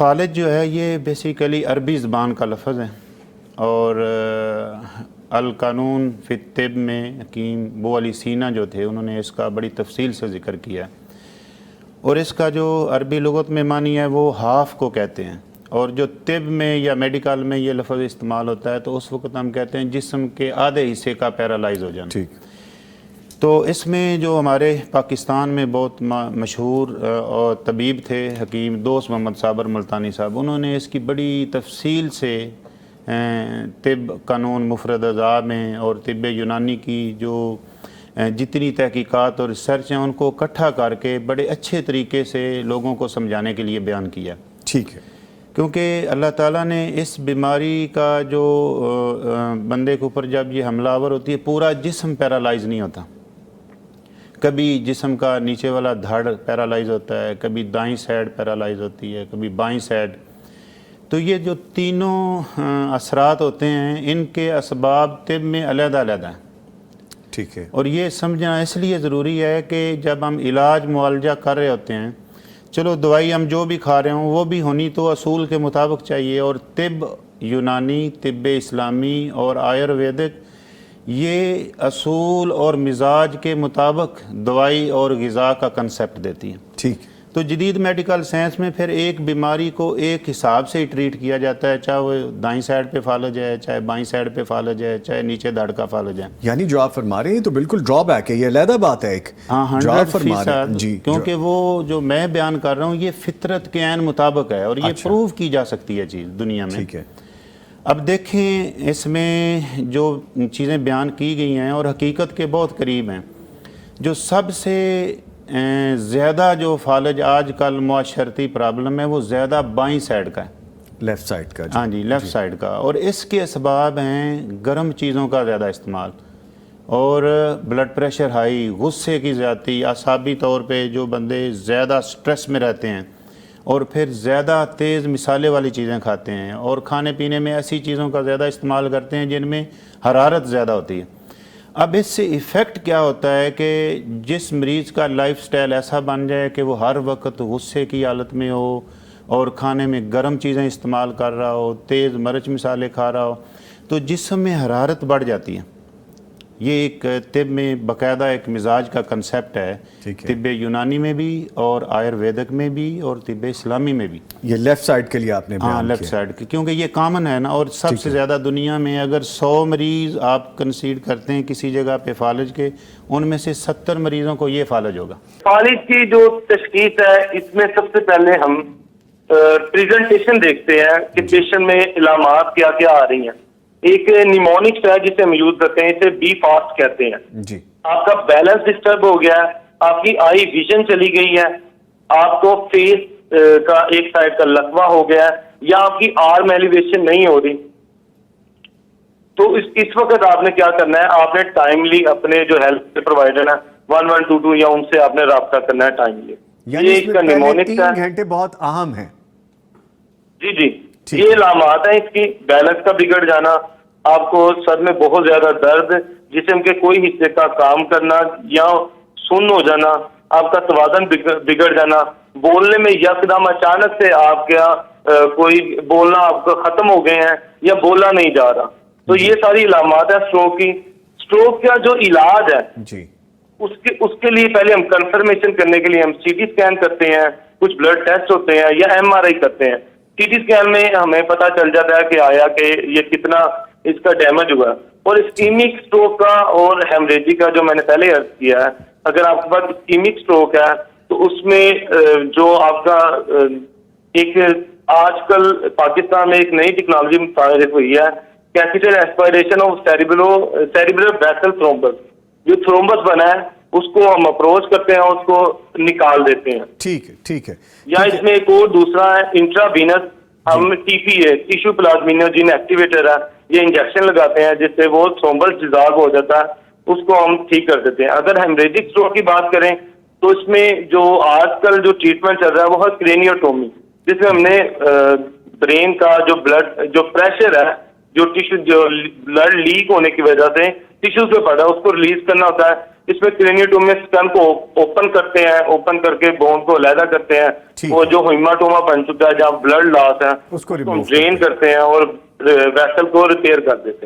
فالج جو ہے یہ بیسیکلی عربی زبان کا لفظ ہے، اور القانون فی الطب میں حکیم ابو علی سینا جو تھے انہوں نے اس کا بڑی تفصیل سے ذکر کیا، اور اس کا جو عربی لغت میں معنی ہے وہ ہاف کو کہتے ہیں، اور جو طب میں یا میڈیکل میں یہ لفظ استعمال ہوتا ہے تو اس وقت ہم کہتے ہیں جسم کے آدھے حصے کا پیرالائز ہو جانا۔ ٹھیک۔ تو اس میں جو ہمارے پاکستان میں بہت مشہور اور طبیب تھے حکیم دوست محمد صابر ملتانی صاحب، انہوں نے اس کی بڑی تفصیل سے طب قانون مفرد اعضاء میں اور طب یونانی کی جو جتنی تحقیقات اور ریسرچ ہیں ان کو اکٹھا کر کے بڑے اچھے طریقے سے لوگوں کو سمجھانے کے لیے بیان کیا۔ ٹھیک ہے۔ کیونکہ اللہ تعالیٰ نے اس بیماری کا جو بندے کے اوپر جب یہ حملہ آور ہوتی ہے پورا جسم پیرالائز نہیں ہوتا، کبھی جسم کا نیچے والا دھڑ پیرالائز ہوتا ہے، کبھی دائیں سائڈ پیرالائز ہوتی ہے، کبھی بائیں سائڈ۔ تو یہ جو تینوں اثرات ہوتے ہیں ان کے اسباب طب میں علیحدہ علیحدہ ہیں۔ ٹھیک ہے۔ اور یہ سمجھنا اس لیے ضروری ہے کہ جب ہم علاج معالجہ کر رہے ہوتے ہیں، چلو دوائی ہم جو بھی کھا رہے ہوں وہ بھی ہونی تو اصول کے مطابق چاہیے، اور طب یونانی، طب اسلامی اور آیورویدک یہ اصول اور مزاج کے مطابق دوائی اور غذا کا کنسپٹ دیتی ہے۔ ٹھیک۔ تو جدید میڈیکل سائنس میں پھر ایک بیماری کو ایک حساب سے ہی ٹریٹ کیا جاتا ہے، چاہے وہ دائیں سائڈ پہ فالج ہے، چاہے بائیں سائڈ پہ فالج ہے، چاہے نیچے دھڑ کا فالج ہے۔ یعنی جو آپ فرما رہے ہیں تو بالکل ڈرا بیک ہے، یہ علیحدہ بات ہے ایک۔ ہاں، جو آپ فرما رہے ہیں 100%، جی، کیونکہ وہ جو میں بیان کر رہا ہوں یہ فطرت کے عین مطابق ہے، اور یہ پروو کی جا سکتی ہے چیز دنیا میں۔ ٹھیک ہے۔ اب دیکھیں اس میں جو چیزیں بیان کی گئی ہیں اور حقیقت کے بہت قریب ہیں، جو سب سے زیادہ جو فالج آج کل معاشرتی پرابلم ہے وہ زیادہ بائیں سائڈ کا ہے، لیفٹ سائڈ کا۔ ہاں جی، لیفٹ سائڈ کا، اور اس کے اسباب ہیں گرم چیزوں کا زیادہ استعمال، اور بلڈ پریشر ہائی، غصے کی زیادتی، اعصابی طور پہ جو بندے زیادہ سٹریس میں رہتے ہیں اور پھر زیادہ تیز مسالے والی چیزیں کھاتے ہیں، اور کھانے پینے میں ایسی چیزوں کا زیادہ استعمال کرتے ہیں جن میں حرارت زیادہ ہوتی ہے۔ اب اس سے ایفیکٹ کیا ہوتا ہے کہ جس مریض کا لائف سٹائل ایسا بن جائے کہ وہ ہر وقت غصے کی حالت میں ہو اور کھانے میں گرم چیزیں استعمال کر رہا ہو، تیز مرچ مسالے کھا رہا ہو، تو جسم میں حرارت بڑھ جاتی ہے۔ یہ ایک طب میں باقاعدہ ایک مزاج کا کنسیپٹ ہے، طب یونانی میں بھی اور آیورویدک میں بھی اور طب اسلامی میں بھی۔ یہ لیفٹ سائڈ کے لیے آپ نے بیان ہاں، لیفٹ سائڈ کی، کیونکہ یہ کامن ہے نا، اور سب سے زیادہ دنیا میں اگر 100 مریض آپ کنسیڈ کرتے ہیں کسی جگہ پہ فالج کے، ان میں سے 70 مریضوں کو یہ فالج ہوگا۔ فالج کی جو تشخیص ہے اس میں سب سے پہلے ہم پریزنٹیشن دیکھتے ہیں کہ پیشنٹ میں علامات کیا کیا آ رہی ہیں۔ ایک نیمونکس ہے جسے ہم یوز کرتے ہیں، اسے بی فاسٹ کہتے ہیں۔ جی۔ آپ کا بیلنس ڈسٹرب ہو گیا ہے، آپ کی آئی ویژن چلی گئی ہے، آپ کو فیس کا ایک سائڈ کا لکوہ ہو گیا ہے، یا آپ کی آرم ایلیویشن نہیں ہو رہی، تو اس وقت آپ نے کیا کرنا ہے، آپ نے ٹائملی اپنے جو ہیلتھ پرووائڈر ہیں 1122 یا ان سے آپ نے رابطہ کرنا ہے ٹائملی۔ یعنی اس میں پہلے 3 گھنٹے بہت اہم ہیں۔ جی جی، یہ علامات ہیں اس کی: بیلنس کا بگڑ جانا، آپ کو سر میں بہت زیادہ درد، جسم کے کوئی حصے کا کام کرنا یا سن ہو جانا، آپ کا توازن بگڑ جانا، بولنے میں یکدم اچانک سے آپ کیا کوئی بولنا آپ کا ختم ہو گئے ہیں یا بولا نہیں جا رہا، تو یہ ساری علامات ہیں اسٹروک کی۔ اسٹروک کا جو علاج ہے جی، اس کے لیے پہلے ہم کنفرمیشن کرنے کے لیے ہم سی ٹی اسکین کرتے ہیں، کچھ بلڈ ٹیسٹ ہوتے ہیں یا ایم آر آئی کرتے ہیں۔ سی ٹی اسکین میں ہمیں پتہ چل جاتا ہے کہ آیا کہ یہ کتنا اس کا ڈیمیج ہوا ہے۔ اور اسکیمک اسٹروک کا اور ہیمریجی کا جو میں نے پہلے عرض کیا ہے، اگر آپ کے پاس اسکیمک اسٹروک ہے تو اس میں جو آپ کا ایک آج کل پاکستان میں ایک نئی ٹیکنالوجی متعارف ہوئی ہے، کیپیٹل ایسپائریشن آف سیریبرل ویسل تھرومبس۔ جو تھرومبس بنا ہے اس کو ہم اپروچ کرتے ہیں اور اس کو نکال دیتے ہیں۔ ٹھیک ہے، ٹھیک ہے۔ یا اس میں ایک اور دوسرا ہے انٹرا وینس، ہم ٹی پی اے ٹیشو پلازمینوجین ایکٹیویٹر ہے، یہ انجیکشن لگاتے ہیں جس سے وہ تھرومبس ڈیزالو ہو جاتا ہے، اس کو ہم ٹھیک کر دیتے ہیں۔ اگر ہیمریجک اسٹروک کی بات کریں تو اس میں جو آج کل جو ٹریٹمنٹ چل رہا ہے وہ ہے کرینیوٹومی، جس میں ہم نے برین کا جو بلڈ جو پریشر ہے، جو ٹیشو جو بلڈ لیک ہونے کی وجہ سے ٹیشوز پہ پڑا ہے، اس کو ریلیز کرنا ہوتا ہے۔ اس میں کرینیوٹومی اسکن کو اوپن کرتے ہیں, اوپن کر کے بون کو علیحدہ کرتے ہیں, ٹھیک وہ ہے. جو ہیماٹوما بن چکا ہے جہاں بلڈ لاس ہے اس کو ہم remove ڈرین کرتے ہیں اور ویسل کو ریپیئر کر دیتے ہیں.